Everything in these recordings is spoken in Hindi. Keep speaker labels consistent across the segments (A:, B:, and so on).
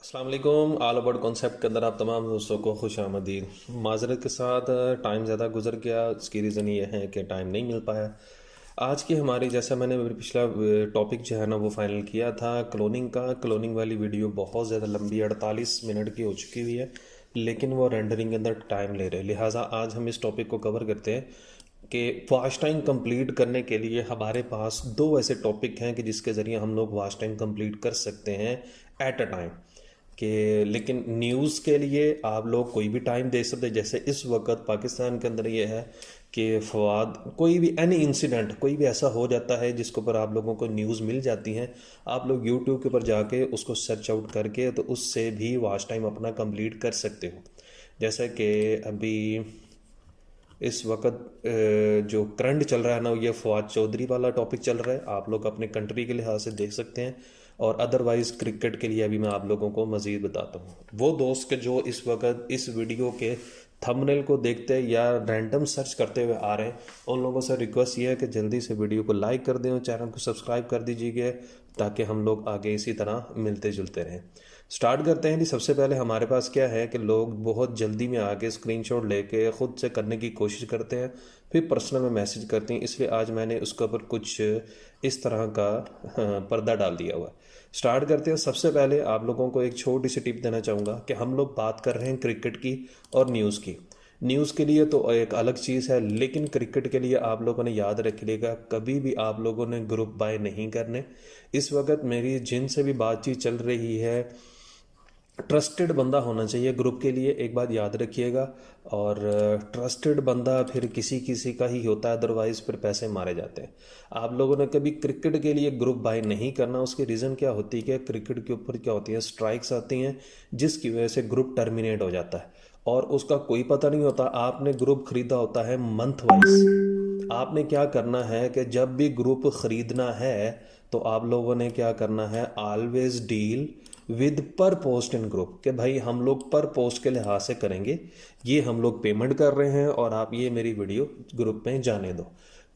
A: अस्सलाम वालेकुम। ऑल अबाउट कॉन्सेप्ट के अंदर आप तमाम दोस्तों को खुश आमदीद। माजरत के साथ टाइम ज़्यादा गुजर गया, इसकी रीज़न ये है कि टाइम नहीं मिल पाया। आज की हमारी, जैसा मैंने पिछला टॉपिक जो है ना वो फाइनल किया था क्लोनिंग का। क्लोनिंग वाली वीडियो बहुत ज़्यादा लंबी 48 मिनट की हो चुकी हुई है, लेकिन वो रेंडरिंग के अंदर टाइम ले रहे, लिहाजा आज हम इस टॉपिक को कवर करते हैं कि वॉच टाइम कंप्लीट करने के लिए हमारे पास दो ऐसे टॉपिक हैं कि जिसके ज़रिए हम लोग वॉच टाइम कंप्लीट कर सकते हैं एट अ टाइम। कि लेकिन न्यूज़ के लिए आप लोग कोई भी टाइम दे सकते हैं। जैसे इस वक्त पाकिस्तान के अंदर ये है कि फवाद कोई भी एनी इंसिडेंट कोई भी ऐसा हो जाता है जिसके ऊपर आप लोगों को न्यूज़ मिल जाती हैं, आप लोग यूट्यूब के ऊपर जाके उसको सर्च आउट करके तो उससे भी वॉच टाइम अपना कंप्लीट कर सकते हो। जैसे कि अभी इस वक्त जो करंट चल रहा है ना, ये फवाद चौधरी वाला टॉपिक चल रहा है, आप लोग अपने कंट्री के लिहाज से देख सकते हैं। और अदरवाइज़ क्रिकेट के लिए अभी मैं आप लोगों को मज़ीद बताता हूँ। वो दोस्त के जो इस वक्त इस वीडियो के थंबनेल को देखते या रैंडम सर्च करते हुए आ रहे हैं, उन लोगों से रिक्वेस्ट ये है कि जल्दी से वीडियो को लाइक कर दें और चैनल को सब्सक्राइब कर दीजिएगा, ताकि हम लोग आगे इसी तरह मिलते जुलते रहें। स्टार्ट करते हैं जी। सबसे पहले हमारे पास क्या है कि लोग बहुत जल्दी में आके स्क्रीनशॉट लेके ख़ुद से करने की कोशिश करते हैं, फिर पर्सनल में मैसेज करते हैं। इसलिए आज मैंने उसके ऊपर कुछ इस तरह का पर्दा डाल दिया हुआ है। स्टार्ट करते हैं। सबसे पहले आप लोगों को एक छोटी सी टिप देना चाहूँगा कि हम लोग बात कर रहे हैं क्रिकेट की और न्यूज़ की। न्यूज़ के लिए तो एक अलग चीज़ है, लेकिन क्रिकेट के लिए आप लोगों ने याद रख लिएगा, कभी भी आप लोगों ने ग्रुप बाय नहीं करने। इस वक्त मेरी जिनसे भी बातचीत चल रही है, ट्रस्टेड बंदा होना चाहिए ग्रुप के लिए, एक बात याद रखिएगा। और ट्रस्टेड बंदा फिर किसी किसी का ही होता है, अदरवाइज़ फिर पैसे मारे जाते हैं। आप लोगों ने कभी क्रिकेट के लिए ग्रुप बाय नहीं करना। उसकी रीज़न क्या होती है कि क्रिकेट के ऊपर क्या होती है, स्ट्राइक्स आती हैं, जिसकी वजह से ग्रुप टर्मिनेट हो जाता है और उसका कोई पता नहीं होता। आपने ग्रुप ख़रीदा होता है मंथ वाइज। आपने क्या करना है कि जब भी ग्रुप ख़रीदना है तो आप लोगों ने क्या करना है, ऑलवेज डील विद पर पोस्ट इन ग्रुप, कि भाई हम लोग पर पोस्ट के लिहाज से करेंगे, ये हम लोग पेमेंट कर रहे हैं और आप ये मेरी वीडियो ग्रुप में जाने दो।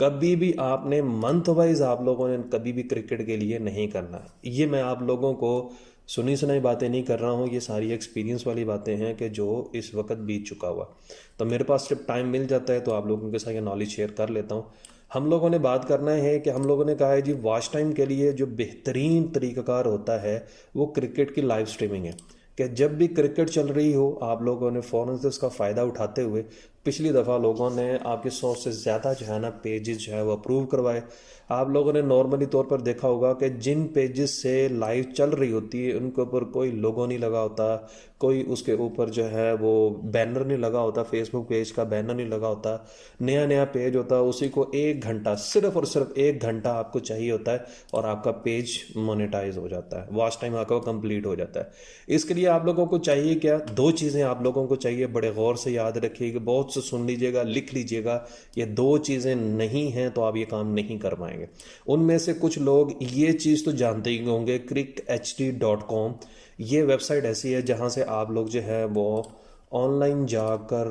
A: कभी भी आपने मंथ वाइज आप लोगों ने कभी भी क्रिकेट के लिए नहीं करना। ये मैं आप लोगों को सुनी सुनाई बातें नहीं कर रहा हूँ, ये सारी एक्सपीरियंस वाली बातें हैं कि जो इस वक्त बीत चुका हुआ। तो मेरे पास जब टाइम मिल जाता है तो आप लोगों के साथ ये नॉलेज शेयर कर लेता हूँ। हम लोगों ने बात करना है कि हम लोगों ने कहा है जी, वॉच टाइम के लिए जो बेहतरीन तरीक़ाकार होता है वो क्रिकेट की लाइव स्ट्रीमिंग है। कि जब भी क्रिकेट चल रही हो आप लोगों ने फ़ौरन से उसका फ़ायदा उठाते हुए, पिछली दफ़ा लोगों ने आपके 100 से ज़्यादा जो है ना पेजेस जो है वो अप्रूव करवाए। आप लोगों ने नॉर्मली तौर पर देखा होगा कि जिन पेजेस से लाइव चल रही होती है उनके ऊपर कोई लोगो नहीं लगा होता, कोई उसके ऊपर जो है वो बैनर नहीं लगा होता, फेसबुक पेज का बैनर नहीं लगा होता। नया नया पेज होता है, उसी को 1 घंटा, सिर्फ और सिर्फ 1 घंटा आपको चाहिए होता है और आपका पेज मोनेटाइज हो जाता है, वॉच टाइम आपका कंप्लीट हो जाता है। इसके लिए आप लोगों को चाहिए क्या, दो चीज़ें आप लोगों को चाहिए, बड़े गौर से याद रखिएगा, बहुत से सुन लीजिएगा, लिख लीजिएगा। ये दो चीज़ें नहीं हैं तो आप ये काम नहीं कर पाएंगे। उनमें से कुछ लोग ये चीज़ तो जानते ही होंगे, crickHD.com, ये वेबसाइट ऐसी है जहाँ से आप लोग जो है वो ऑनलाइन जाकर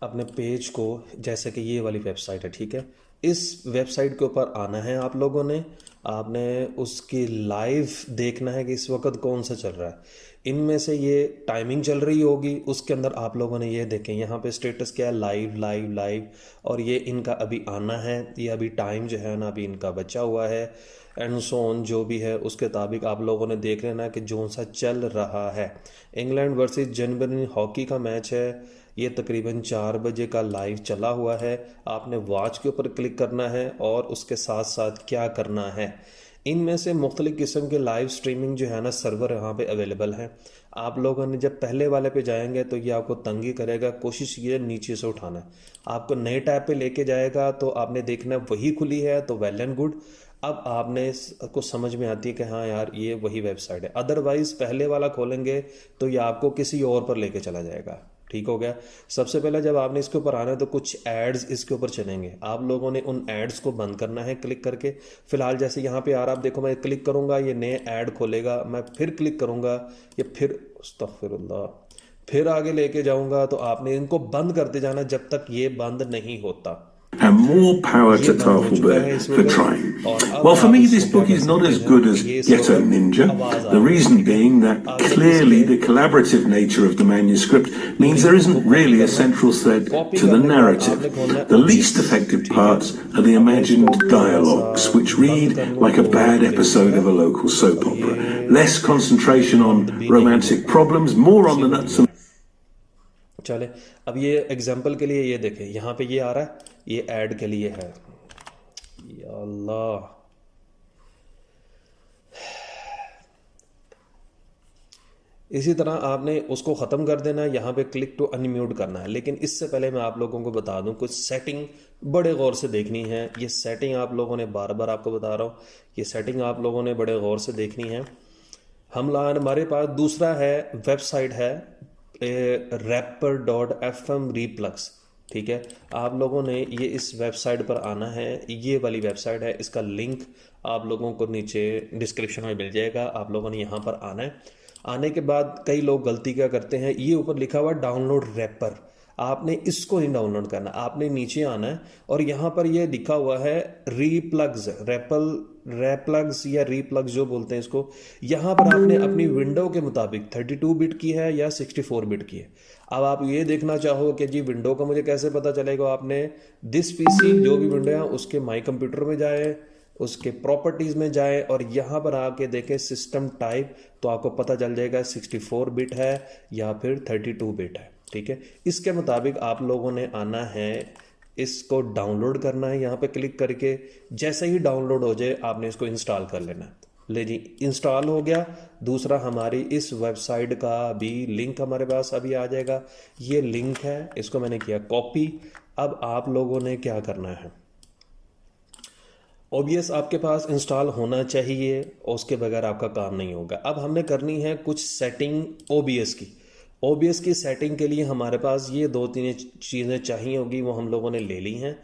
A: अपने पेज को, जैसे कि ये वाली वेबसाइट है, ठीक है, इस वेबसाइट के ऊपर आना है आप लोगों ने। आपने उसकी लाइव देखना है कि इस वक्त कौन सा चल रहा है। इनमें से ये टाइमिंग चल रही होगी, उसके अंदर आप लोगों ने ये देखें यहाँ पे स्टेटस क्या है, लाइव लाइव लाइव, और ये इनका अभी आना है, ये अभी टाइम जो है ना अभी इनका बचा हुआ है, एंड सो ऑन जो भी है उसके ताबिक आप लोगों ने देख लेना कि जो सा चल रहा है। इंग्लैंड वर्सेस जनवरी हॉकी का मैच है, ये तकरीबन 4 बजे का लाइव चला हुआ है। आपने वॉच के ऊपर क्लिक करना है और उसके साथ साथ क्या करना है, इनमें से मुख्तलिफ़ किस्म के लाइव स्ट्रीमिंग जो है ना सर्वर यहाँ पे अवेलेबल हैं। आप लोगों ने जब पहले वाले पे जाएंगे तो ये आपको तंगी करेगा, कोशिश ये नीचे से उठाना है, आपको नए टैब पे लेके जाएगा तो आपने देखना वही खुली है तो वेल एंड गुड। अब आपने को समझ में आती है कि हाँ यार ये वही वेबसाइट है, अदरवाइज़ पहले वाला खोलेंगे तो ये आपको किसी और पर लेके चला जाएगा। ठीक हो गया। सबसे पहले जब आपने इसके ऊपर आना है तो कुछ एड्स इसके ऊपर चलेंगे, आप लोगों ने उन एड्स को बंद करना है क्लिक करके। फिलहाल जैसे यहाँ पे आ रहा, आप देखो मैं क्लिक करूँगा ये नए ऐड खोलेगा, मैं फिर क्लिक करूँगा ये फिर अस्तगफिरुल्लाह फिर आगे लेके जाऊँगा, तो आपने इनको बंद करते जाना जब तक ये बंद नहीं होता।
B: And more power
A: ये
B: to
A: बंद हो चुका है
B: Tafelberg
A: इस
B: for
A: वक्त।
B: trying.
A: और अब
B: Well, for
A: आप
B: me,
A: इसको
B: this
A: क्या
B: book
A: कर
B: is not
A: सकते
B: as
A: हैं
B: good as
A: कि ये इस
B: Ghetto
A: वक्त
B: Ninja.
A: आवाज़ आ
B: The
A: रही है,
B: reason
A: ठीक है।
B: being that
A: आपने
B: clearly
A: इसके
B: the collaborative nature of the manuscript means there
A: link को
B: isn't
A: कॉपी
B: really a
A: करना है।
B: central thread
A: copy
B: to the
A: करने के बाद
B: narrative.
A: आपने खोलना है
B: The
A: OBS,
B: least effective
A: ठीक है।
B: parts are the
A: अब मैं इसको
B: imagined
A: थोड़ा सा
B: dialogues, which
A: बंद
B: read
A: कर लूँ
B: like a
A: तो
B: bad
A: ये हो
B: episode
A: गया।
B: of a local soap
A: अब
B: opera.
A: ये
B: Less concentration on
A: बंद भी नहीं
B: romantic
A: होगा,
B: problems, more on
A: ये
B: the
A: हो
B: nuts
A: गया।
B: and
A: चले, अब ये एग्जाम्पल के लिए ये देखें, यहाँ पे ये आ रहा है, ये ऐड के लिए है। या अल्लाह, इसी तरह आपने उसको ख़त्म कर देना है, यहाँ पे क्लिक टू अनम्यूट करना है। लेकिन इससे पहले मैं आप लोगों को बता दूं, कुछ सेटिंग बड़े गौर से देखनी है। ये सेटिंग आप लोगों ने, बार बार आपको बता रहा हूँ, ये सेटिंग आप लोगों ने बड़े गौर से देखनी है। हमारे पास दूसरा है, वेबसाइट है rapper.fm reflux, ठीक है। आप लोगों ने ये इस वेबसाइट पर आना है, ये वाली वेबसाइट है, इसका लिंक आप लोगों को नीचे डिस्क्रिप्शन में मिल जाएगा। आप लोगों ने यहाँ पर आना है। आने के बाद कई लोग गलती क्या करते हैं, ये ऊपर लिखा हुआ डाउनलोड रैपर, आपने इसको नहीं डाउनलोड करना, आपने नीचे आना है और यहाँ पर ये लिखा हुआ है रीप्लग्स, रैप्लग्स या रीप्लग्स जो बोलते हैं इसको। यहाँ पर आपने अपनी विंडो के मुताबिक 32 बिट की है या 64 बिट की है। अब आप ये देखना चाहो कि जी विंडो का मुझे कैसे पता चलेगा, आपने दिस पीसी जो भी विंडो है उसके माई कंप्यूटर में जाए, उसके प्रॉपर्टीज़ में जाए और यहाँ पर आके देखें सिस्टम टाइप, तो आपको पता चल जाएगा 64 बिट है या फिर 32 बिट है, ठीक है। इसके मुताबिक आप लोगों ने आना है, इसको डाउनलोड करना है, यहाँ पे क्लिक करके जैसे ही डाउनलोड हो जाए आपने इसको इंस्टॉल कर लेना है। ले जी, इंस्टॉल हो गया। दूसरा, हमारी इस वेबसाइट का भी लिंक हमारे पास अभी आ जाएगा। ये लिंक है, इसको मैंने किया कॉपी। अब आप लोगों ने क्या करना है, OBS आपके पास इंस्टॉल होना चाहिए, उसके बगैर आपका काम नहीं होगा। अब हमने करनी है कुछ सेटिंग OBS की। OBS की सेटिंग के लिए हमारे पास ये 2-3 चीज़ें चाहिए होगी, वो हम लोगों ने ले ली हैं।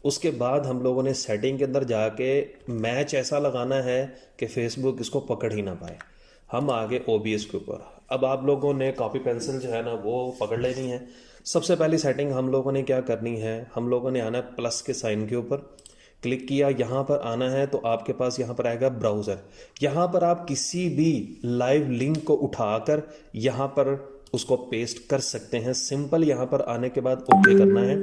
A: उसके बाद हम लोगों ने सेटिंग के अंदर जाके मैच ऐसा लगाना है कि फेसबुक इसको पकड़ ही ना पाए। हम आगे OBS के ऊपर, अब आप लोगों ने कॉपी पेंसिल जो है ना वो पकड़ लेनी है। सबसे पहली सेटिंग हम लोगों ने क्या करनी है, हम लोगों ने आना है प्लस के साइन के ऊपर, क्लिक किया, यहाँ पर आना है तो आपके पास यहाँ पर आएगा ब्राउज़र। यहाँ पर आप किसी भी लाइव लिंक को उठाकर यहाँ पर उसको पेस्ट कर सकते हैं। सिंपल यहाँ पर आने के बाद ओके करना है।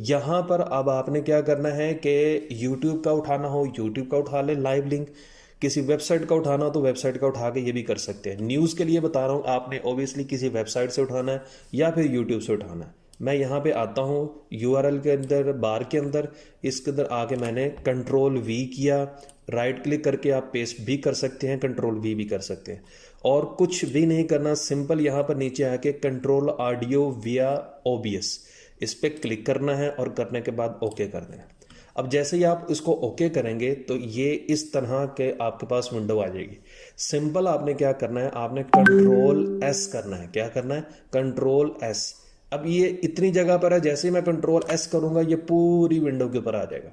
A: यहाँ पर अब आपने क्या करना है कि यूट्यूब का उठाना हो यूट्यूब का उठा ले लाइव लिंक, किसी वेबसाइट का उठाना हो तो वेबसाइट का उठा के ये भी कर सकते हैं। न्यूज़ के लिए बता रहा हूँ, आपने ओबियसली किसी वेबसाइट से उठाना है या फिर यूट्यूब से उठाना है। मैं यहाँ पे आता हूँ URL के अंदर, बार के अंदर, इसके अंदर आके मैंने Ctrl+V किया। राइट क्लिक करके आप पेस्ट भी कर सकते हैं, Ctrl+V भी कर सकते हैं, और कुछ भी नहीं करना। सिंपल यहाँ पर नीचे आके कंट्रोल ऑडियो विया OBS, इस पर क्लिक करना है और करने के बाद ओके कर देना। अब जैसे ही आप इसको ओके करेंगे तो ये इस तरह के आपके पास विंडो आ जाएगी। सिंपल आपने क्या करना है, आपने Ctrl+S करना है। क्या करना है, Ctrl+S। अब ये इतनी जगह पर है, जैसे ही मैं Ctrl+S करूंगा ये पूरी विंडो के ऊपर आ जाएगा,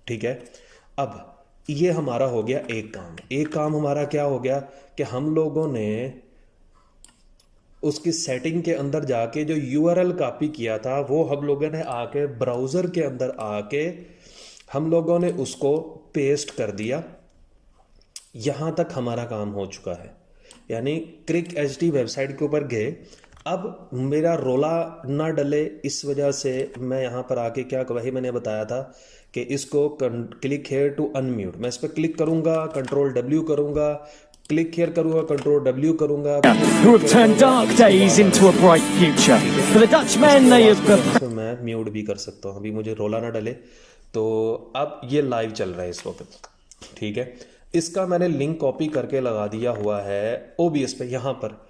A: ठीक है। अब ये हमारा हो गया एक काम। एक काम हमारा क्या हो गया कि हम लोगों ने उसकी सेटिंग के अंदर जाके जो URL कॉपी किया था वो हम लोगों ने आके ब्राउज़र के अंदर आके हम लोगों ने उसको पेस्ट कर दिया। यहाँ तक हमारा काम हो चुका है, यानी क्रिक HD वेबसाइट के ऊपर गए। अब मेरा रोला ना डले इस वजह से मैं यहाँ पर आके क्या, वही मैंने बताया था कि इसको क्लिक हेयर टू अनम्यूट, मैं इस पर क्लिक करूँगा, Ctrl+W करूँगा, क्लिक हेयर करूँगा, Ctrl+W करूँगा।
C: Who have turned dark days into a bright future. For the Dutchmen, they have...
A: मैं म्यूट भी कर सकता हूँ, अभी मुझे रोला ना डले। तो अब ये लाइव चल रहा है इस वक्त, ठीक है। इसका मैंने लिंक कॉपी करके लगा दिया हुआ है OBS पे यहाँ पर।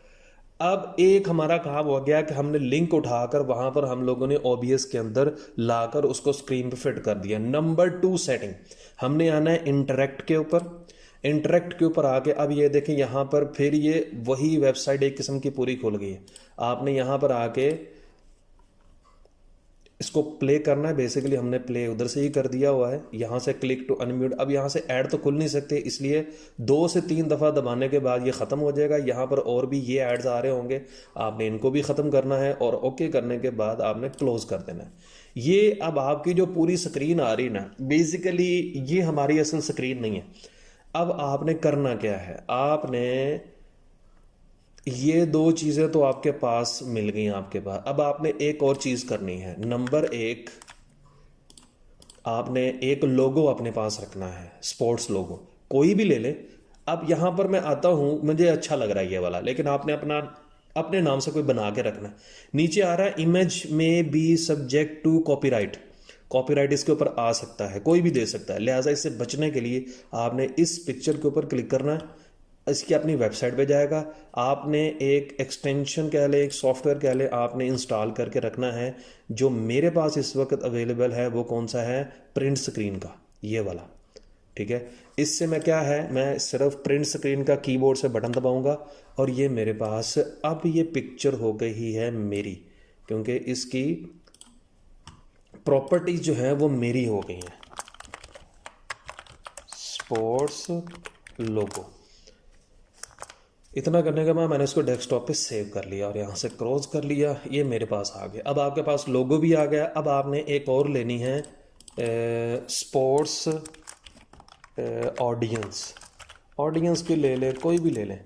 A: अब एक हमारा काम हो गया कि हमने लिंक उठाकर वहाँ पर हम लोगों ने OBS के अंदर लाकर उसको स्क्रीन पे फिट कर दिया। नंबर 2 सेटिंग, हमने आना है इंटरेक्ट के ऊपर। इंटरेक्ट के ऊपर आके अब ये देखें यहाँ पर फिर ये वही वेबसाइट एक किस्म की पूरी खुल गई है। आपने यहाँ पर आके इसको प्ले करना है। बेसिकली हमने प्ले उधर से ही कर दिया हुआ है, यहाँ से क्लिक टू अनम्यूट। अब यहाँ से ऐड तो खुल नहीं सकते, इसलिए 2 से 3 दफ़ा दबाने के बाद ये ख़त्म हो जाएगा। यहाँ पर और भी ये एड्स आ रहे होंगे, आपने इनको भी ख़त्म करना है और ओके करने के बाद आपने क्लोज़ कर देना है। ये अब आपकी जो पूरी स्क्रीन आ रही ना, बेसिकली ये हमारी असल स्क्रीन नहीं है। अब आपने करना क्या है, आपने ये 2 चीज़ें तो आपके पास मिल गई आपके पास। अब आपने एक और चीज़ करनी है। नंबर 1, आपने एक लोगो अपने पास रखना है, स्पोर्ट्स लोगो कोई भी ले ले। अब यहाँ पर मैं आता हूँ, मुझे अच्छा लग रहा है ये वाला, लेकिन आपने अपने नाम से कोई बना के रखना है। नीचे आ रहा है इमेज में be subject to copyright. Copyright इसके ऊपर आ सकता है, कोई भी दे सकता है, लिहाजा इससे बचने के लिए आपने इस पिक्चर के ऊपर क्लिक करना है। इसकी अपनी वेबसाइट पे जाएगा, आपने एक एक्सटेंशन कह ले, एक सॉफ्टवेयर कह ले, आपने इंस्टॉल करके रखना है। जो मेरे पास इस वक्त अवेलेबल है वो कौन सा है, प्रिंट स्क्रीन का, ये वाला, ठीक है। इससे मैं क्या है, मैं सिर्फ प्रिंट स्क्रीन का कीबोर्ड से बटन दबाऊंगा और ये मेरे पास अब ये पिक्चर हो गई है मेरी, क्योंकि इसकी प्रॉपर्टीज जो है वो मेरी हो गई हैं। स्पोर्ट्स लोगो, इतना करने के बाद मैंने इसको डेस्कटॉप पे सेव कर लिया और यहाँ से क्रॉस कर लिया, ये मेरे पास आ गया। अब आपके पास लोगो भी आ गया। अब आपने एक और लेनी है स्पोर्ट्स ऑडियंस की ले ले, कोई भी ले लें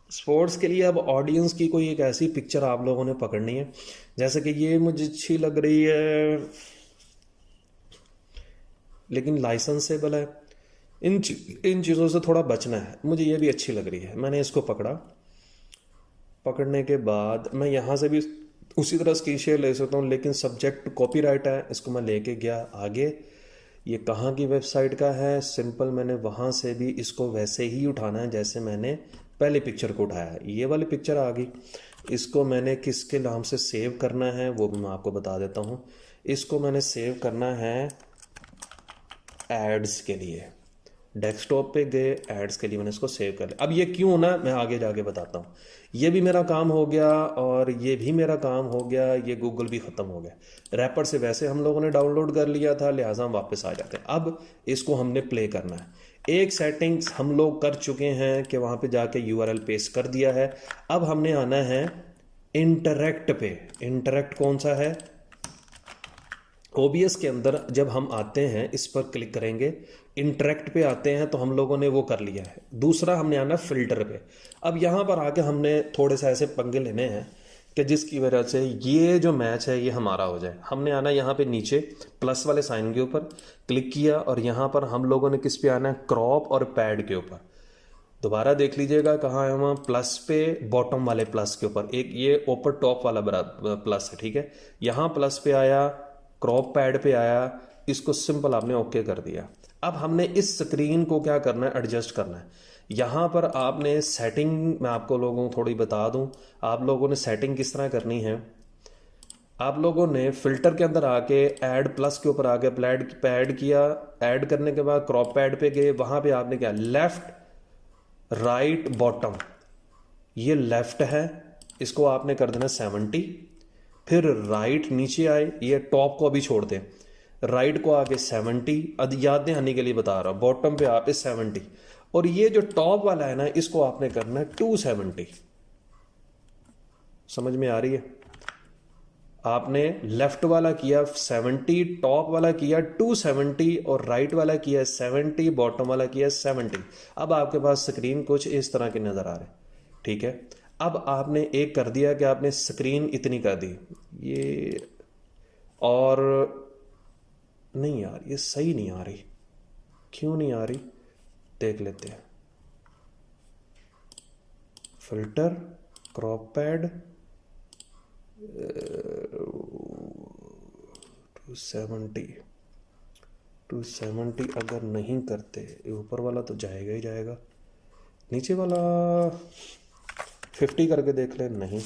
A: स्पोर्ट्स के लिए। अब ऑडियंस की कोई एक ऐसी पिक्चर आप लोगों ने पकड़नी है, जैसे कि ये मुझे अच्छी लग रही है लेकिन लाइसेंसेबल है। इन चीज़ों से थोड़ा बचना है। मुझे ये भी अच्छी लग रही है, मैंने इसको पकड़ा। पकड़ने के बाद मैं यहाँ से भी उसी तरह स्क्रीन शेयर ले सकता हूँ, लेकिन सब्जेक्ट कॉपीराइट है, इसको मैं लेके गया आगे। ये कहाँ की वेबसाइट का है, सिंपल मैंने वहाँ से भी इसको वैसे ही उठाना है जैसे मैंने पहले पिक्चर को उठाया है। ये वाली पिक्चर आ गई, इसको मैंने किसके नाम से सेव करना है वो भी मैं आपको बता देता हूँ। इसको मैंने सेव करना है एड्स के लिए, डेस्कटॉप पे गए, एड्स के लिए मैंने इसको सेव कर लिया। अब ये क्यों ना, मैं आगे जाके बताता हूँ। ये भी मेरा काम हो गया और ये भी मेरा काम हो गया, ये गूगल भी ख़त्म हो गया। रैपर से वैसे हम लोगों ने डाउनलोड कर लिया था, लिहाजा हम वापस आ जाते हैं। अब इसको हमने प्ले करना है। एक सेटिंग्स हम लोग कर चुके हैं कि वहाँ पे जाके URL पेस्ट कर दिया है। अब हमने आना है इंटरैक्ट पे। इंटरैक्ट कौन सा है, OBS के अंदर जब हम आते हैं इस पर क्लिक करेंगे, इंटरैक्ट पे आते हैं तो हम लोगों ने वो कर लिया है। दूसरा हमने आना फिल्टर पे। अब यहाँ पर आके हमने थोड़े से ऐसे पंगे लेने हैं कि जिसकी वजह से ये जो मैच है ये हमारा हो जाए। हमने आना यहाँ पे नीचे प्लस वाले साइन के ऊपर क्लिक किया और यहाँ पर हम लोगों ने किस पे आना है, क्रॉप और पैड के ऊपर। दोबारा देख लीजिएगा कहाँ है, वहाँ प्लस पे, बॉटम वाले प्लस के ऊपर। एक ये ऊपर टॉप वाला प्लस है, ठीक है। यहाँ प्लस पे आया, क्रॉप पैड पे आया, इसको सिंपल आपने ओके कर दिया। अब हमने इस स्क्रीन को क्या करना है, एडजस्ट करना है। यहाँ पर आपने सेटिंग, मैं आपको लोगों को थोड़ी बता दूं, आप लोगों ने सेटिंग किस तरह करनी है। आप लोगों ने फिल्टर के अंदर आके ऐड प्लस के ऊपर आके पैड किया, ऐड करने के बाद क्रॉप पैड पे गए, वहां पे आपने क्या, लेफ्ट राइट बॉटम, ये लेफ्ट है, इसको आपने कर देना 70। फिर राइट नीचे आए, ये टॉप को अभी छोड़ दें, राइट को आके 70, याद दहानी के लिए बता रहा हूं, बॉटम पे आप 70 और ये जो टॉप वाला है ना इसको आपने करना है 270। समझ में आ रही है? आपने लेफ्ट वाला किया 70, टॉप वाला किया 270 और राइट वाला किया 70, बॉटम वाला किया 70। अब आपके पास स्क्रीन कुछ इस तरह की नजर आ रही, ठीक है। अब आपने एक कर दिया कि आपने स्क्रीन इतनी कर दी, ये और नहीं यार ये सही नहीं आ रही, क्यों नहीं आ रही देख लेते हैं। फिल्टर, क्रॉप पैड, 270 अगर नहीं करते, ऊपर वाला तो जाएगा ही जाएगा, नीचे वाला 50 करके देख ले, नहीं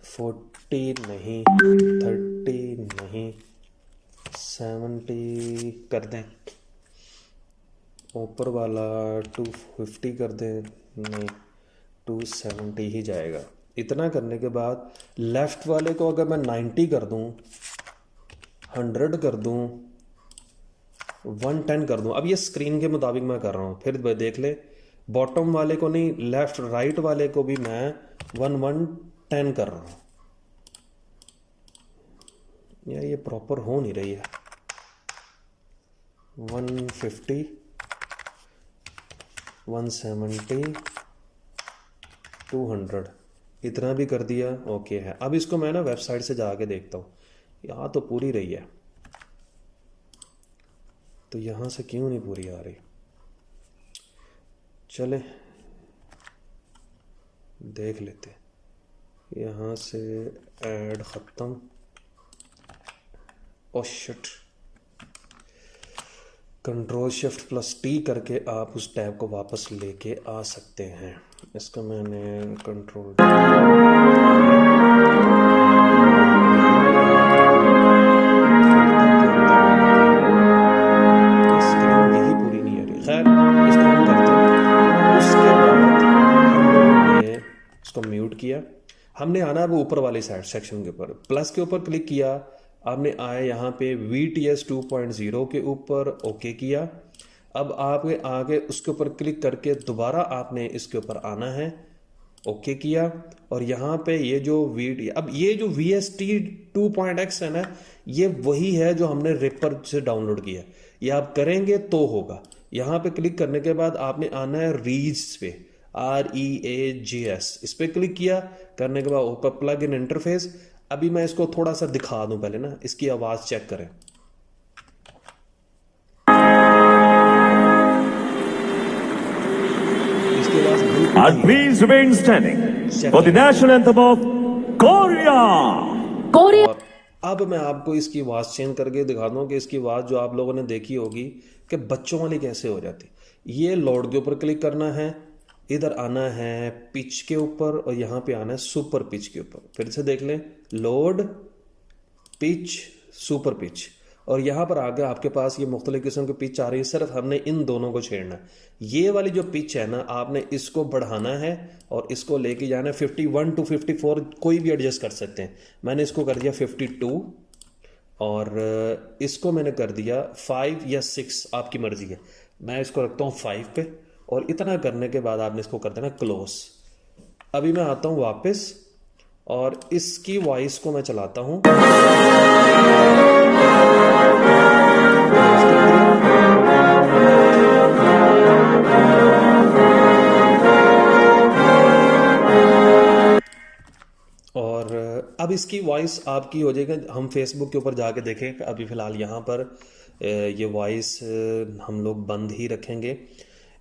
A: 40 नहीं, 30 नहीं, 70 कर दें, ऊपर वाला 250 कर दें, नहीं 270 ही जाएगा। इतना करने के बाद लेफ़्ट वाले को अगर मैं 90 कर दूं, 100 कर दूं, 110 कर दूं, अब ये स्क्रीन के मुताबिक मैं कर रहा हूँ, फिर देख ले बॉटम वाले को नहीं, लेफ़्ट राइट वाले को भी मैं 110 कर रहा हूँ। यार ये प्रॉपर हो नहीं रही है। 150, 170, 200 इतना भी कर दिया, ओके है। अब इसको मैं ना वेबसाइट से जाके देखता हूँ, यहाँ तो पूरी रही है, तो यहाँ से क्यों नहीं पूरी आ रही। चले देख लेते, यहाँ से ऐड ख़त्म, ओ शिट, Ctrl+Shift+T करके आप उस टैब को वापस लेके आ सकते हैं। इसका मैंने कंट्रोल स्क्रीन यही पूरी नहीं आ रही। खैर इसको हम करते हैं। उसके बाद हम लोगों ने इसको म्यूट किया। हमने आना है वो ऊपर वाली साइड सेक्शन के ऊपर, प्लस के ऊपर क्लिक किया, आपने आए यहाँ पे VTS 2.0 के ऊपर ओके किया। अब आपके आगे उसके ऊपर क्लिक करके दोबारा आपने इसके ऊपर आना है, ओके किया। और यहाँ पे ये जो अब ये जो VST 2.x है ना, ये वही है जो हमने रिपर से डाउनलोड किया। ये आप करेंगे तो होगा। यहाँ पे क्लिक करने के बाद आपने आना है रीज पे, REAGS, इस पर क्लिक किया। करने के बाद ऊपर प्लग इन इंटरफेस। अभी मैं इसको थोड़ा सा दिखा दूं, पहले ना इसकी आवाज चेक करें। इसकी आवाज
C: And please remain standing for the national anthem of Korea.
A: और अब मैं आपको इसकी आवाज चेंज करके दिखा दूं कि इसकी आवाज जो आप लोगों ने देखी होगी कि बच्चों वाली कैसे हो जाती। ये लोड के ऊपर क्लिक करना है, इधर आना है पिच के ऊपर और यहाँ पे आना है सुपर पिच के ऊपर। फिर से देख लें, लोड, पिच, सुपर पिच, और यहाँ पर आगे आपके पास ये मुख्तलिफ किस्म की पिच आ रही है। सिर्फ हमने इन दोनों को छेड़ना है। ये वाली जो पिच है ना, आपने इसको बढ़ाना है और इसको लेके जाना है 51 to 54, कोई भी एडजस्ट कर सकते हैं। मैंने इसको कर दिया 52 और इसको मैंने कर दिया 5 या 6, आपकी मर्जी है। मैं इसको रखता हूँ 5 पे, और इतना करने के बाद आपने इसको कर देना क्लोज। अभी मैं आता हूँ वापस और इसकी वॉइस को मैं चलाता हूँ। और अब इसकी वॉइस आपकी हो जाएगी। हम फेसबुक के ऊपर जाके देखें। अभी फ़िलहाल यहाँ पर ये वॉइस हम लोग बंद ही रखेंगे।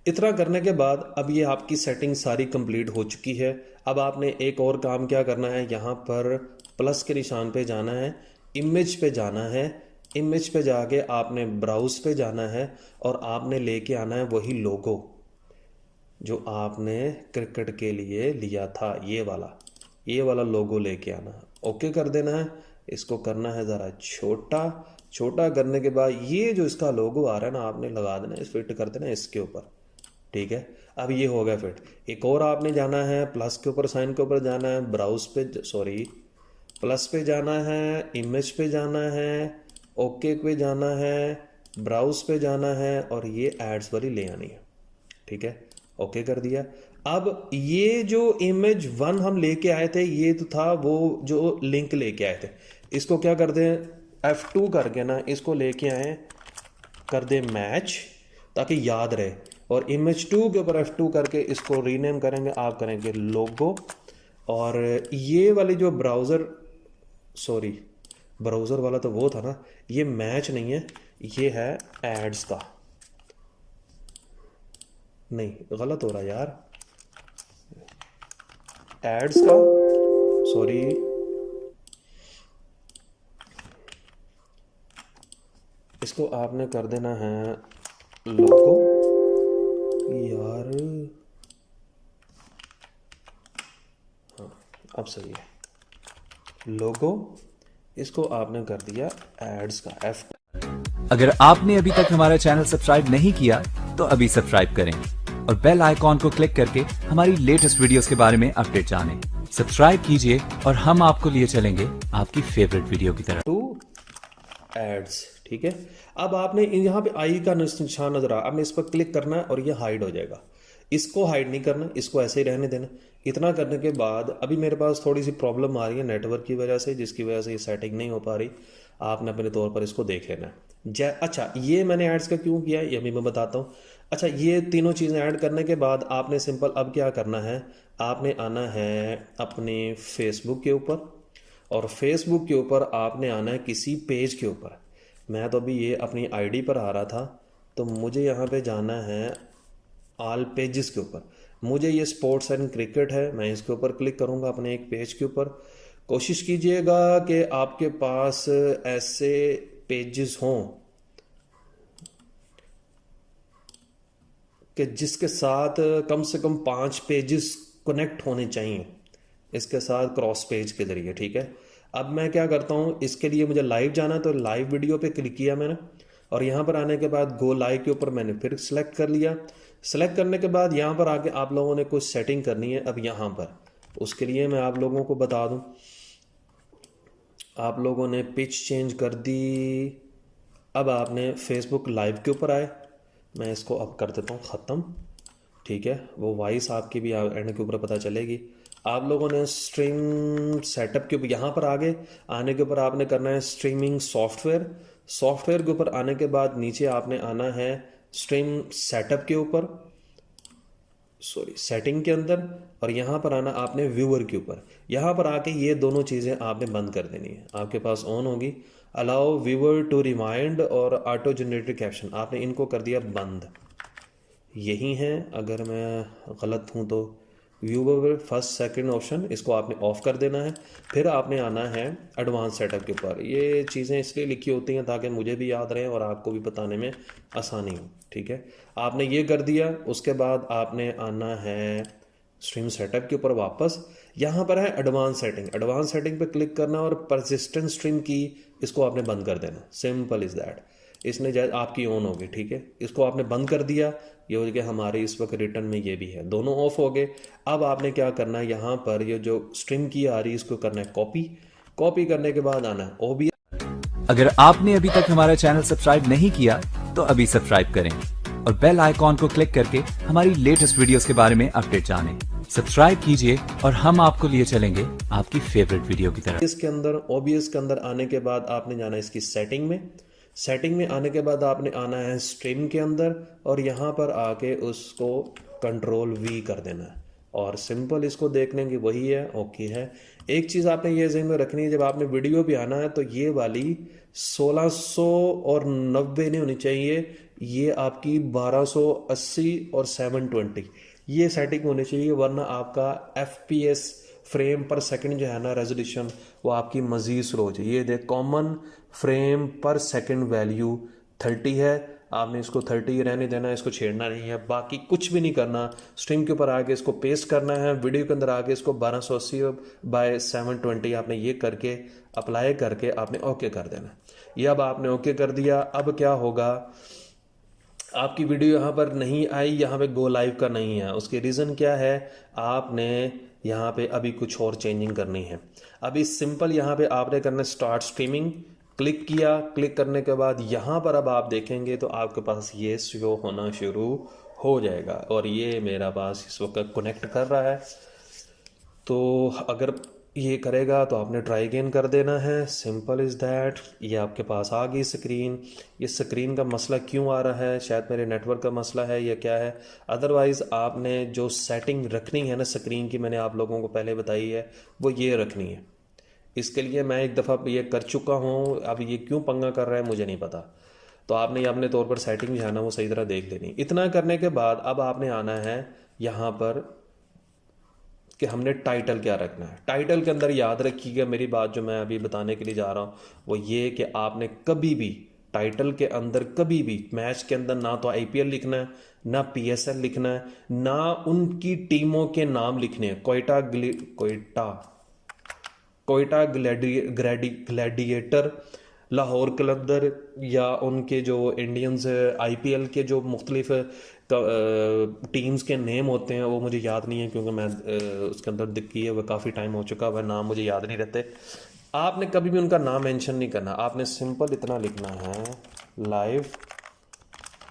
A: इतना करने के बाद अब ये आपकी सेटिंग सारी कंप्लीट हो चुकी है। अब आपने एक और काम क्या करना है, यहाँ पर प्लस के निशान पे जाना है, इमेज पे जाना है। इमेज पे जाके आपने ब्राउज पे जाना है और आपने लेके आना है वही लोगो जो आपने क्रिकेट के लिए लिया था, ये वाला लोगो लेके आना है। ओके कर देना है। इसको करना है ज़रा छोटा करने के बाद ये जो इसका लोगो आ रहा है ना, आपने लगा देना है, फिट कर देना है इसके ऊपर। ठीक है, अब ये हो गया फिट। एक और आपने जाना है प्लस के ऊपर, साइन के ऊपर जाना है, ब्राउज पे प्लस पे जाना है, इमेज पे जाना है, ओके पे जाना है, ब्राउज पे जाना है और ये एड्स वाली ले आनी है। ठीक है, ओके कर दिया। अब ये जो इमेज 1 हम लेके आए थे, ये तो था वो जो लिंक लेके आए थे। इसको क्या कर दें, F2 करके ना इसको लेके आए, कर दे मैच ताकि याद रहे। और इमेज 2 के ऊपर F2 करके इसको रीनेम करेंगे, आप करेंगे लोगो। और ये वाली जो ब्राउज़र वाला तो वो था ना, ये मैच नहीं है, ये है एड्स का। नहीं, गलत हो रहा यार, एड्स का, इसको आपने कर देना है लोगो। यार हाँ, अब सही है, लोगो। इसको आपने कर दिया एड्स का, F।
D: अगर आपने अभी तक हमारा चैनल सब्सक्राइब नहीं किया तो अभी सब्सक्राइब करें और बेल आइकॉन को क्लिक करके हमारी लेटेस्ट वीडियोस के बारे में अपडेट जानें। सब्सक्राइब कीजिए और हम आपको लिए चलेंगे आपकी फेवरेट वीडियो की तरफ।
A: टू एड्स, ठीक है। अब आपने यहाँ पे आई का निशान नजर आ, आपने इस पर क्लिक करना है और ये हाइड हो जाएगा। इसको हाइड नहीं करना, इसको ऐसे ही रहने देना। इतना करने के बाद अभी मेरे पास थोड़ी सी प्रॉब्लम आ रही है नेटवर्क की वजह से, जिसकी वजह से ये सेटिंग नहीं हो पा रही। आपने अपने तौर पर इसको देख लेना है। अच्छा, ये मैंने एड्स का क्यों किया ये अभी मैं बताता हूँ। अच्छा, ये तीनों चीज़ें ऐड करने के बाद आपने सिंपल अब क्या करना है, आपने आना है अपने फेसबुक के ऊपर, और फेसबुक के ऊपर आपने आना है किसी पेज के ऊपर। मैं तो अभी ये अपनी आईडी पर आ रहा था, तो मुझे यहाँ पे जाना है ऑल पेजेस के ऊपर। मुझे ये स्पोर्ट्स एंड क्रिकेट है, मैं इसके ऊपर क्लिक करूँगा अपने एक पेज के ऊपर। कोशिश कीजिएगा कि आपके पास ऐसे पेजेस हों कि जिसके साथ कम से कम 5 पेजेस कनेक्ट होने चाहिए इसके साथ क्रॉस पेज के ज़रिए, ठीक है। अब मैं क्या करता हूँ, इसके लिए मुझे लाइव जाना है, तो लाइव वीडियो पे क्लिक किया मैंने, और यहाँ पर आने के बाद गो लाइव के ऊपर मैंने फिर सिलेक्ट कर लिया। सिलेक्ट करने के बाद यहाँ पर आके आप लोगों ने कुछ सेटिंग करनी है। अब यहाँ पर उसके लिए मैं आप लोगों को बता दूँ, आप लोगों ने पिच चेंज कर दी। अब आपने फेसबुक लाइव के ऊपर आए, मैं इसको अब कर देता हूँ ख़त्म, ठीक है। वो वॉइस आपकी भी एंड के ऊपर पता चलेगी। आप लोगों ने स्ट्रीम सेटअप के ऊपर यहाँ पर आगे आने के ऊपर आपने करना है स्ट्रीमिंग सॉफ्टवेयर। सॉफ्टवेयर के ऊपर आने के बाद नीचे आपने आना है स्ट्रीम सेटअप के ऊपर, सॉरी सेटिंग के अंदर, और यहाँ पर आना आपने व्यूअर के ऊपर। यहाँ पर आके ये दोनों चीज़ें आपने बंद कर देनी है, आपके पास ऑन होगी। अलाउ व्यूअर टू रिमाइंड और ऑटो जनरेटेड कैप्शन, आपने इनको कर दिया बंद। यही है, अगर मैं गलत हूँ तो व्यूअर फर्स्ट सेकंड ऑप्शन, इसको आपने ऑफ कर देना है। फिर आपने आना है एडवांस सेटअप के ऊपर। ये चीज़ें इसलिए लिखी होती हैं ताकि मुझे भी याद रहे और आपको भी बताने में आसानी हो, ठीक है। आपने ये कर दिया, उसके बाद आपने आना है स्ट्रीम सेटअप के ऊपर वापस। यहाँ पर है एडवांस सेटिंग, एडवांस सेटिंग पे क्लिक करना और परसिस्टेंट स्ट्रीम की इसको आपने बंद कर देना। Simple is that. इसने आपकी ऑन होगी, ठीक है। इसको आपने बंद कर दिया, ये हो गया हमारे इस वक्त रिटर्न में ये भी है, दोनों ऑफ हो गए। अब आपने क्या करना है, यहाँ पर ये जो स्ट्रीम की आ रही है इसको करना है कॉपी। कॉपी करने के बाद आना है OBS।
D: अगर आपने अभी तक हमारा चैनल सब्सक्राइब नहीं किया तो अभी सब्सक्राइब करें और बेल आइकॉन को क्लिक करके हमारी लेटेस्ट वीडियोस के बारे में अपडेट जानें। सब्सक्राइब कीजिए और हम आपको लिए चलेंगे आपकी फेवरेट वीडियो की तरफ।
A: इसके अंदर OBS के अंदर आने के बाद आपने जाना है इसकी सेटिंग में। सेटिंग में आने के बाद आपने आना है स्ट्रीम के अंदर, और यहाँ पर आके उसको Ctrl+V कर देना है, और सिंपल इसको देख लेंगे वही है, ओके है। एक चीज़ आपने ये ज़हन में रखनी है, जब आपने वीडियो भी आना है तो ये वाली 1690 नहीं होनी चाहिए, ये आपकी 1280 और 720 ये सेटिंग होनी चाहिए, वरना आपका FPS फ्रेम पर सेकंड जो है ना रेजोल्यूशन, वो आपकी मज़ीद स्लो हो जाए। ये देख कॉमन फ्रेम पर सेकंड वैल्यू 30 है, आपने इसको 30 रहने देना है, इसको छेड़ना नहीं है, बाकी कुछ भी नहीं करना। स्ट्रीम के ऊपर आके इसको पेस्ट करना है, वीडियो के अंदर आके इसको 1280 बाय 720 आपने ये करके अप्लाई करके आपने ओके कर देना। ये अब आपने ओके कर दिया। अब क्या होगा, आपकी वीडियो यहाँ पर नहीं आई, यहाँ पे गो लाइव का नहीं है। उसके रीज़न क्या है, आपने यहाँ पे अभी कुछ और चेंजिंग करनी है। अभी सिंपल यहाँ पे आपने करना स्टार्ट स्ट्रीमिंग, क्लिक किया। क्लिक करने के बाद यहाँ पर अब आप देखेंगे तो आपके पास ये शो होना शुरू हो जाएगा, और ये मेरा पास इस वक्त कनेक्ट कर रहा है। तो अगर ये करेगा तो आपने ट्राई अगेन कर देना है, सिंपल इज़ दैट। ये आपके पास आ गई स्क्रीन। ये स्क्रीन का मसला क्यों आ रहा है, शायद मेरे नेटवर्क का मसला है या क्या है। अदरवाइज़ आपने जो सेटिंग रखनी है ना स्क्रीन की, मैंने आप लोगों को पहले बताई है, वो ये रखनी है। इसके लिए मैं एक दफ़ा ये कर चुका हूँ, अब ये क्यों पंगा कर रहा है मुझे नहीं पता। तो आपने ये अपने तौर पर सेटिंग जो है ना वो सही तरह देख लेनी। इतना करने के बाद अब आपने आना है यहाँ पर कि हमने टाइटल क्या रखना है। टाइटल के अंदर याद रखिएगा मेरी बात जो मैं अभी बताने के लिए जा रहा हूँ, वो ये कि आपने कभी भी टाइटल के अंदर कभी भी मैच के अंदर ना तो IPL लिखना है, ना PSL लिखना है, ना उनकी टीमों के नाम लिखने हैं। कोयटा ग्लैडिएटर, लाहौर कलंदर, या उनके जो इंडियंस IPL के जो मुख्तलिफ टीम्स के नेम होते हैं वो मुझे याद नहीं है, क्योंकि मैं उसके अंदर दिक्की है वो काफ़ी टाइम हो चुका, वह नाम मुझे याद नहीं रहते। आपने कभी भी उनका नाम मेंशन नहीं करना, आपने सिंपल इतना लिखना है लाइव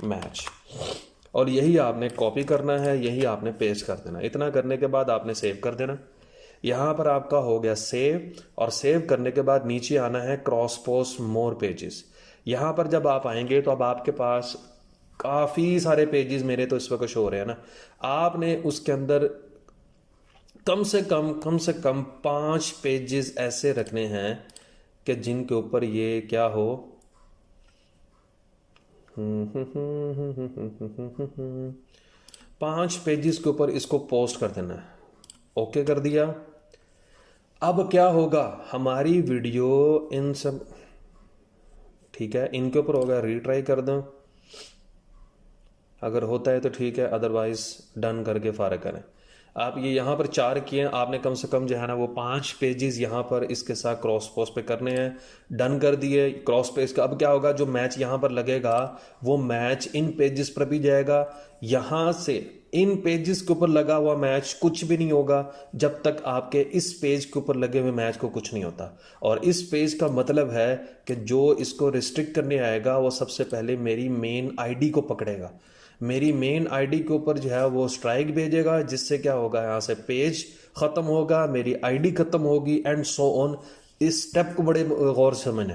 A: मैच, और यही आपने कॉपी करना है, यही आपने पेस्ट कर देना। इतना करने के बाद आपने सेव कर देना। यहाँ पर आपका हो गया सेव, और सेव करने के बाद नीचे आना है क्रॉस पोस्ट मोर पेजेस। यहाँ पर जब आप आएंगे तो अब आपके पास काफ़ी सारे पेजेस मेरे तो इस वक्त शो हो रहे हैं ना। आपने उसके अंदर कम से कम 5 पेजेस ऐसे रखने हैं कि जिनके ऊपर ये क्या हो, 5 पेजेस के ऊपर इसको पोस्ट कर देना है। ओके कर दिया। अब क्या होगा, हमारी वीडियो इन सब ठीक है, इनके ऊपर होगा, रीट्राई कर दो, अगर होता है तो ठीक है, अदरवाइज डन करके फारग करें। आप ये यहाँ पर 4 किए, आपने कम से कम जो है ना वो 5 पेजेस यहाँ पर इसके साथ क्रॉस पोस्ट पे करने हैं। डन कर दिए क्रॉस पेज का। अब क्या होगा, जो मैच यहाँ पर लगेगा वो मैच इन पेजेस पर भी जाएगा। यहाँ से इन पेजेस के ऊपर लगा हुआ मैच कुछ भी नहीं होगा जब तक आपके इस पेज के ऊपर लगे हुए मैच को कुछ नहीं होता। और इस पेज का मतलब है कि जो इसको रिस्ट्रिक्ट करने आएगा वो सबसे पहले मेरी मेन आईडी को पकड़ेगा। मेरी मेन आईडी के ऊपर जो है वो स्ट्राइक भेजेगा, जिससे क्या होगा, यहाँ से पेज ख़त्म होगा, मेरी आईडी ख़त्म होगी, एंड सो ऑन। इस स्टेप को बड़े गौर से समझना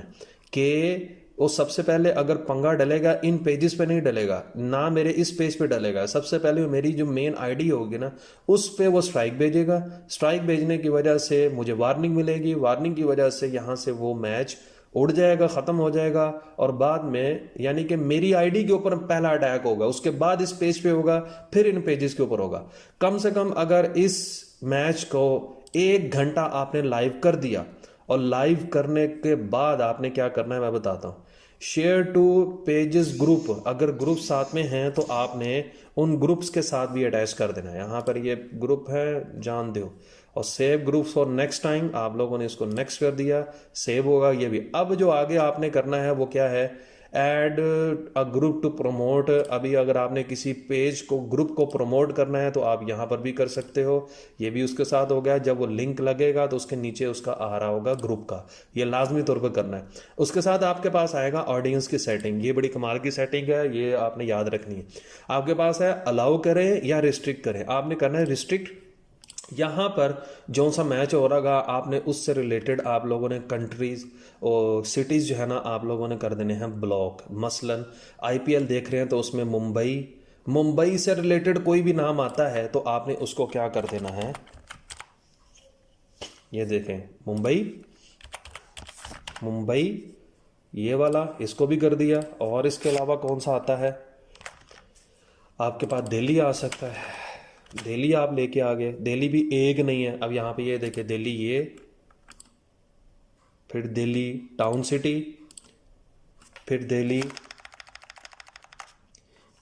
A: कि वो सबसे पहले अगर पंगा डलेगा इन पेजेस पे नहीं डलेगा ना, मेरे इस पेज पे डलेगा। सबसे पहले मेरी जो मेन आईडी होगी ना उस पे वो स्ट्राइक भेजेगा। स्ट्राइक भेजने की वजह से मुझे वार्निंग मिलेगी, वार्निंग की वजह से यहाँ से वो मैच उड़ जाएगा, ख़त्म हो जाएगा। और बाद में यानी कि मेरी आईडी के ऊपर पहला अटैक होगा, उसके बाद इस पेज पे होगा, फिर इन पेजेस के ऊपर होगा। कम से कम अगर इस मैच को 1 घंटा आपने लाइव कर दिया, और लाइव करने के बाद आपने क्या करना है मैं बताता हूँ। शेयर टू पेजेस ग्रुप, अगर ग्रुप साथ में हैं तो आपने उन ग्रुप्स के साथ भी अटैच कर देना है। यहाँ पर ये ग्रुप है, जान दो, और save groups for next time. आप लोगों ने इसको नेक्स्ट कर दिया, सेव होगा ये भी। अब जो आगे आपने करना है वो क्या है, add a group to promote. अभी अगर आपने किसी पेज को, ग्रुप को प्रमोट करना है तो आप यहाँ पर भी कर सकते हो, ये भी उसके साथ हो गया। जब वो लिंक लगेगा तो उसके नीचे उसका आ रहा होगा ग्रुप का, ये लाजमी तौर पर करना है। उसके साथ आपके पास आएगा ऑडियंस की सेटिंग, ये बड़ी कमाल की सेटिंग है, ये आपने याद रखनी है। आपके पास है अलाउ करें या रिस्ट्रिक्ट करें, आपने करना है रिस्ट्रिक्ट। यहाँ पर जो सा मैच हो रहा आपने उससे रिलेटेड आप लोगों ने कंट्रीज और सिटीज़ जो है ना आप लोगों ने कर देने हैं ब्लॉक। मसलन आईपीएल देख रहे हैं तो उसमें मुंबई से रिलेटेड कोई भी नाम आता है तो आपने उसको क्या कर देना है, ये देखें मुंबई ये वाला, इसको भी कर दिया। और इसके अलावा कौन सा आता है आपके पास, दिल्ली आ सकता है, दिल्ली आप लेके आ गए। दिल्ली भी एक नहीं है, अब यहाँ पे ये देखे दिल्ली, ये फिर दिल्ली टाउन सिटी, फिर दिल्ली,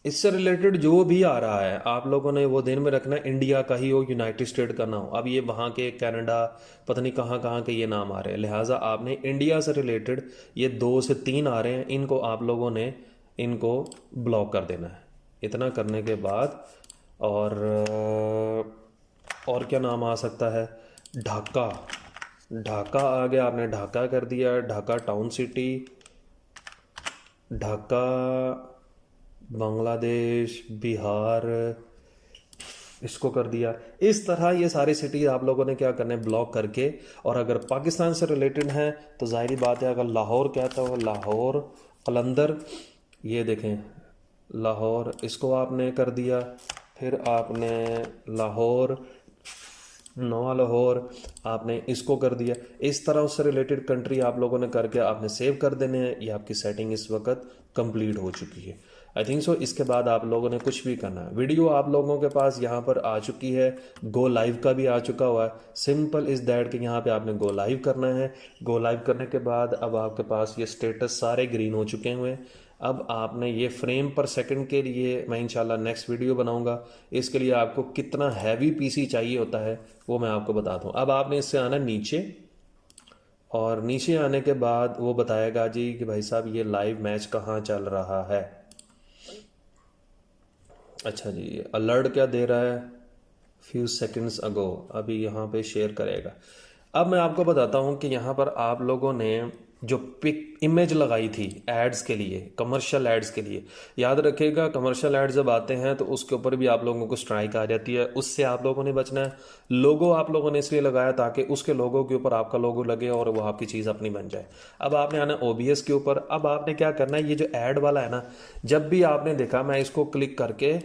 A: इससे रिलेटेड जो भी आ रहा है आप लोगों ने वो दिन में रखना, इंडिया का ही हो, यूनाइटेड स्टेट का ना हो। अब ये वहाँ के कनाडा पता नहीं कहाँ के ये नाम आ रहे हैं, लिहाजा आपने इंडिया से रिलेटेड ये 2 से 3 आ रहे हैं, इनको आप लोगों ने इनको ब्लॉक कर देना है। इतना करने के बाद और क्या नाम आ सकता है, ढाका आ गया, आपने ढाका कर दिया, ढाका टाउन सिटी, ढाका बांग्लादेश, बिहार, इसको कर दिया। इस तरह ये सारी सिटी आप लोगों ने क्या करना है, ब्लॉक करके। और अगर पाकिस्तान से रिलेटेड हैं तो जाहिर बात है, अगर लाहौर कहता हो, लाहौर कलंदर, ये देखें लाहौर, इसको आपने कर दिया। फिर आपने लाहौर, नवा लाहौर, आपने इसको कर दिया। इस तरह उससे रिलेटेड कंट्री आप लोगों ने करके आपने सेव कर देने हैं। ये आपकी सेटिंग इस वक्त कंप्लीट हो चुकी है, आई थिंक सो। इसके बाद आप लोगों ने कुछ भी करना है। वीडियो आप लोगों के पास यहाँ पर आ चुकी है, गो लाइव का भी आ चुका हुआ है। सिंपल इज़ दैट कि यहाँ पे आपने गो लाइव करना है। गो लाइव करने के बाद अब आपके पास ये स्टेटस सारे ग्रीन हो चुके हुए हैं। अब आपने ये फ्रेम पर सेकंड के लिए मैं इंशाल्लाह नेक्स्ट वीडियो बनाऊंगा। इसके लिए आपको कितना हैवी पीसी चाहिए होता है वो मैं आपको बताता हूँ। अब आपने इससे आना नीचे, और नीचे आने के बाद वो बताएगा जी कि भाई साहब ये लाइव मैच कहाँ चल रहा है। अच्छा जी, अलर्ट क्या दे रहा है? फ्यू सेकंड्स अगो, अभी यहाँ पे शेयर करेगा। अब मैं आपको बताता हूँ कि यहाँ पर आप लोगों ने जो पिक इमेज लगाई थी एड्स के लिए, कमर्शियल एड्स के लिए, याद रखिएगा कमर्शियल एड्स जब आते हैं तो उसके ऊपर भी आप लोगों को स्ट्राइक आ जाती है, उससे आप लोगों ने बचना है। लोगो आप लोगों ने इसलिए लगाया ताकि उसके लोगो के ऊपर आपका लोगो लगे और वो आपकी चीज़ अपनी बन जाए। अब आपने आना OBS के ऊपर, अब आपने क्या करना है, ये जो ऐड वाला है ना, जब भी आपने देखा मैं इसको क्लिक करके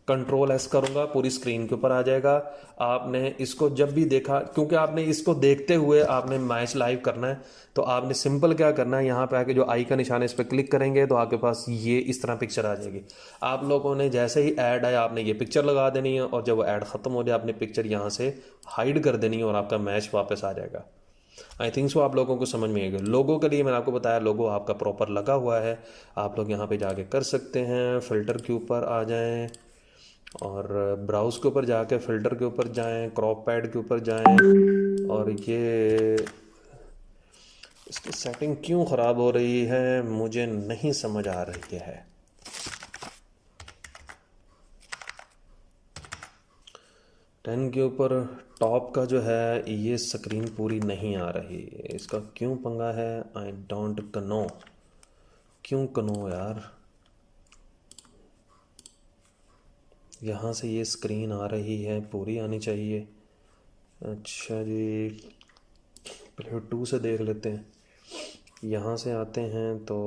A: Ctrl+S करूंगा, पूरी स्क्रीन के ऊपर आ जाएगा। आपने इसको जब भी देखा, क्योंकि आपने इसको देखते हुए आपने मैच लाइव करना है, तो आपने सिंपल क्या करना है, यहाँ पे आके जो आई का निशान है इस पर क्लिक करेंगे तो आपके पास ये इस तरह पिक्चर आ जाएगी। आप लोगों ने जैसे ही ऐड आया आपने ये पिक्चर लगा देनी है, और जब वो ऐड ख़त्म हो जाए आपने पिक्चर यहाँ से हाइड कर देनी है और आपका मैच वापस आ जाएगा। आई थिंक सो आप लोगों को समझ में आएगा। लोगों के लिए मैंने आपको बताया, लोगो आपका प्रॉपर लगा हुआ है, आप लोग यहाँ पे जाके कर सकते हैं। फ़िल्टर के ऊपर आ जाएं और ब्राउज़ के ऊपर जाके फ़िल्टर के ऊपर जाएं, क्रॉप पैड के ऊपर जाएं, और ये इसकी सेटिंग क्यों ख़राब हो रही है मुझे नहीं समझ आ रही है। टेन के ऊपर टॉप का जो है ये स्क्रीन पूरी नहीं आ रही, इसका क्यों पंगा है? आई डोंट नो, क्यों कनो यार। यहाँ से ये स्क्रीन आ रही है, पूरी आनी चाहिए। अच्छा जी, पहले 2 से देख लेते हैं। यहाँ से आते हैं तो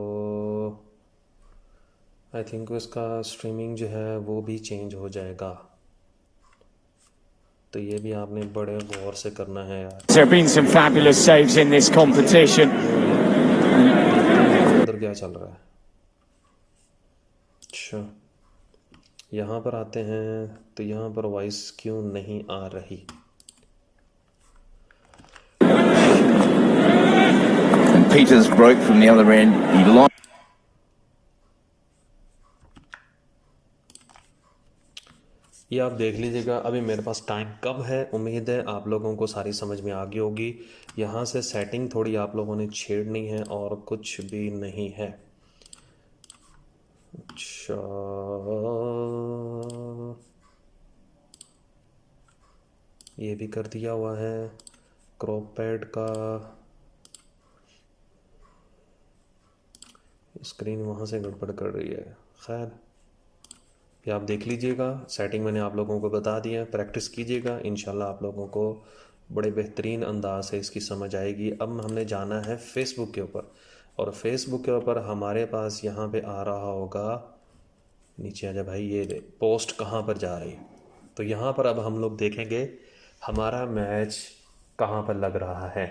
A: आई थिंक इसका स्ट्रीमिंग जो है वो भी चेंज हो जाएगा, तो ये भी आपने बड़े गौर से करना है यार।
C: There have been some fabulous saves in this competition.
A: अंदर क्या चल रहा है? अच्छा, यहाँ पर आते हैं तो यहाँ पर वॉइस क्यों नहीं आ रही?
E: Peters broke from the other end. He lost.
A: ये आप देख लीजिएगा। अभी मेरे पास टाइम कब है, उम्मीद है आप लोगों को सारी समझ में आ गई होगी। यहाँ से सेटिंग थोड़ी आप लोगों ने छेड़नी है और कुछ भी नहीं है। अच्छा, ये भी कर दिया हुआ है। क्रॉप पैड का स्क्रीन वहाँ से गड़बड़ कर रही है। खैर, ये आप देख लीजिएगा, सेटिंग मैंने आप लोगों को बता दी है, प्रैक्टिस कीजिएगा, इंशाल्लाह आप लोगों को बड़े बेहतरीन अंदाज से इसकी समझ आएगी। अब हमने जाना है फेसबुक के ऊपर, और फेसबुक के ऊपर हमारे पास यहाँ पे आ रहा होगा, नीचे आ जा भाई, ये दे पोस्ट कहाँ पर जा रही। तो यहाँ पर अब हम लोग देखेंगे हमारा मैच कहाँ पर लग रहा है।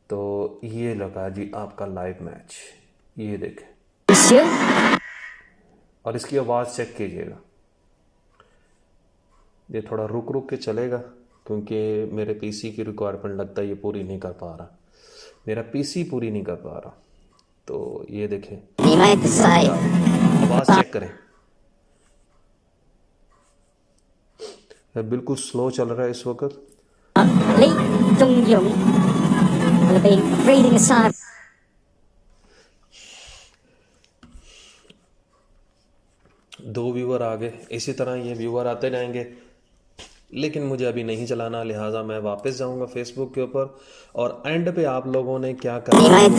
A: तो ये लगा जी आपका लाइव मैच, ये देखें, और इसकी आवाज़ चेक कीजिएगा। ये थोड़ा रुक रुक के चलेगा क्योंकि मेरे पीसी की रिक्वायरमेंट लगता है ये पूरी नहीं कर पा रहा, मेरा पीसी पूरी नहीं कर पा रहा। तो ये देखें, आवाज़ चेक करें, बिल्कुल स्लो चल रहा है इस वक्त।
F: Lý Trung Dũng will be reading a side.
A: दो व्यूअर आ गए, इसी तरह ये व्यूअर आते जाएंगे, लेकिन मुझे अभी नहीं चलाना, लिहाजा मैं वापस जाऊंगा फेसबुक के ऊपर। और एंड पे आप लोगों ने क्या करना है,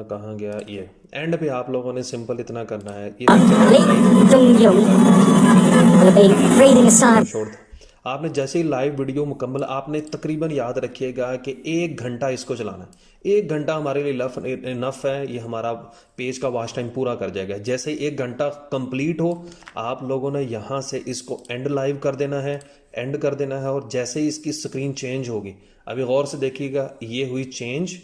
A: कहाँ गया ये, एंड पे आप लोगों ने सिंपल इतना करना है, ये
F: Lý Trung Dũng will be reading a side.
A: छोड़ दो। आपने जैसे ही लाइव वीडियो मुकम्मल, आपने तकरीबन याद रखिएगा कि 1 घंटा इसको चलाना है। 1 घंटा हमारे लिए इनफ है, ये हमारा पेज का वॉच टाइम पूरा कर जाएगा। जैसे ही 1 घंटा कंप्लीट हो, आप लोगों ने यहाँ से इसको एंड लाइव कर देना है, एंड कर देना है। और जैसे ही इसकी स्क्रीन चेंज होगी, अभी गौर से देखिएगा, ये हुई चेंज,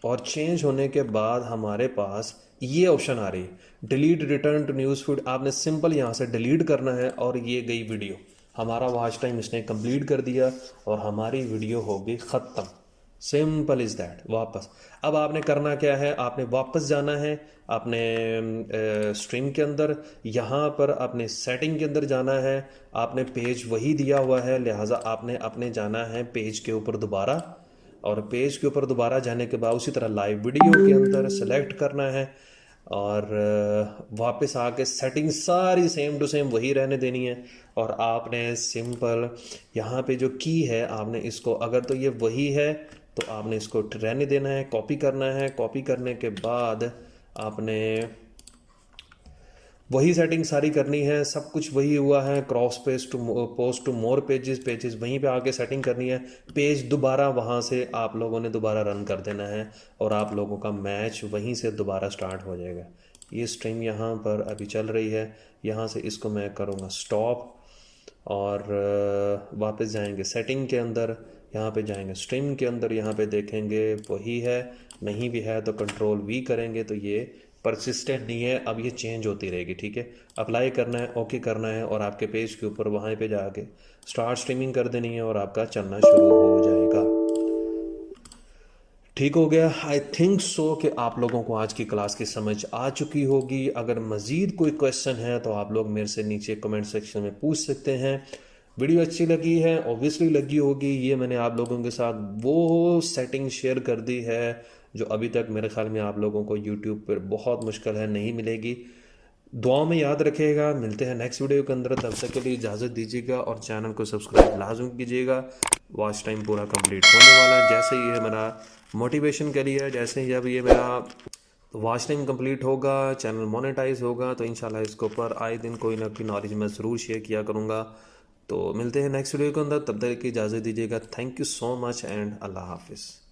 A: और चेंज होने के बाद हमारे पास ये ऑप्शन आ रही है, delete return to news feed. आपने सिंपल यहाँ से डिलीट करना है और ये गई वीडियो, हमारा वॉच टाइम इसने कंप्लीट कर दिया और हमारी वीडियो हो गई ख़त्म। Simple is that. वापस अब आपने करना क्या है, आपने वापस जाना है अपने स्ट्रीम के अंदर, यहाँ पर अपने सेटिंग के अंदर जाना है। आपने पेज वही दिया हुआ है, लिहाजा आपने अपने जाना है पेज के ऊपर दोबारा, और पेज के ऊपर दोबारा जाने के बाद उसी तरह लाइव वीडियो के अंदर सेलेक्ट करना है और वापस आके सेटिंग सारी सेम टू सेम वही रहने देनी है। और आपने सिंपल यहाँ पे जो की है आपने इसको, अगर तो ये वही है तो आपने इसको रहने देना है, कॉपी करना है। कॉपी करने के बाद आपने वही सेटिंग सारी करनी है, सब कुछ वही हुआ है। Cross page to post to more pages वहीं पे आके सेटिंग करनी है। पेज दोबारा वहाँ से आप लोगों ने दोबारा रन कर देना है और आप लोगों का मैच वहीं से दोबारा स्टार्ट हो जाएगा। ये स्ट्रीम यहाँ पर अभी चल रही है, यहाँ से इसको मैं करूँगा स्टॉप और वापस जाएंगे सेटिंग के अंदर, यहाँ पे जाएंगे स्ट्रीम के अंदर, यहाँ पे देखेंगे वही है, नहीं भी है तो कंट्रोल वी करेंगे तो ये परसिस्टेंट नहीं है, अब ये चेंज होती रहेगी। ठीक है, अप्लाई करना है, ओके करना है और आपके पेज के ऊपर वहाँ पे जाके स्टार्ट स्ट्रीमिंग कर देनी है और आपका चलना शुरू हो जाएगा। ठीक हो गया। आई थिंक सो कि आप लोगों को आज की क्लास की समझ आ चुकी होगी। अगर मज़ीद कोई क्वेश्चन है तो आप लोग मेरे से नीचे कमेंट सेक्शन में पूछ सकते हैं। वीडियो अच्छी लगी है, ऑब्वियसली लगी होगी। ये मैंने आप लोगों के साथ वो सेटिंग शेयर कर दी है जो अभी तक मेरे ख्याल में आप लोगों को YouTube पर बहुत मुश्किल है, नहीं मिलेगी। दुआ में याद रखिएगा। मिलते हैं नेक्स्ट वीडियो के अंदर, तब तक के लिए इजाज़त दीजिएगा और चैनल को सब्सक्राइब लाजम कीजिएगा। वॉच टाइम पूरा कंप्लीट होने वाला है, जैसे ही ये मेरा मोटिवेशन के लिए, जैसे ही जब ये मेरा वॉच टाइम कंप्लीट होगा, चैनल मोनेटाइज होगा तो इंशाल्लाह इसके ऊपर आए दिन कोई ना कोई नॉलेज मैं ज़रूर शेयर किया करूँगा। तो मिलते हैं नेक्स्ट वीडियो के अंदर, तब तक की इजाज़त दीजिएगा। Thank you so much and अल्लाह हाफिज़।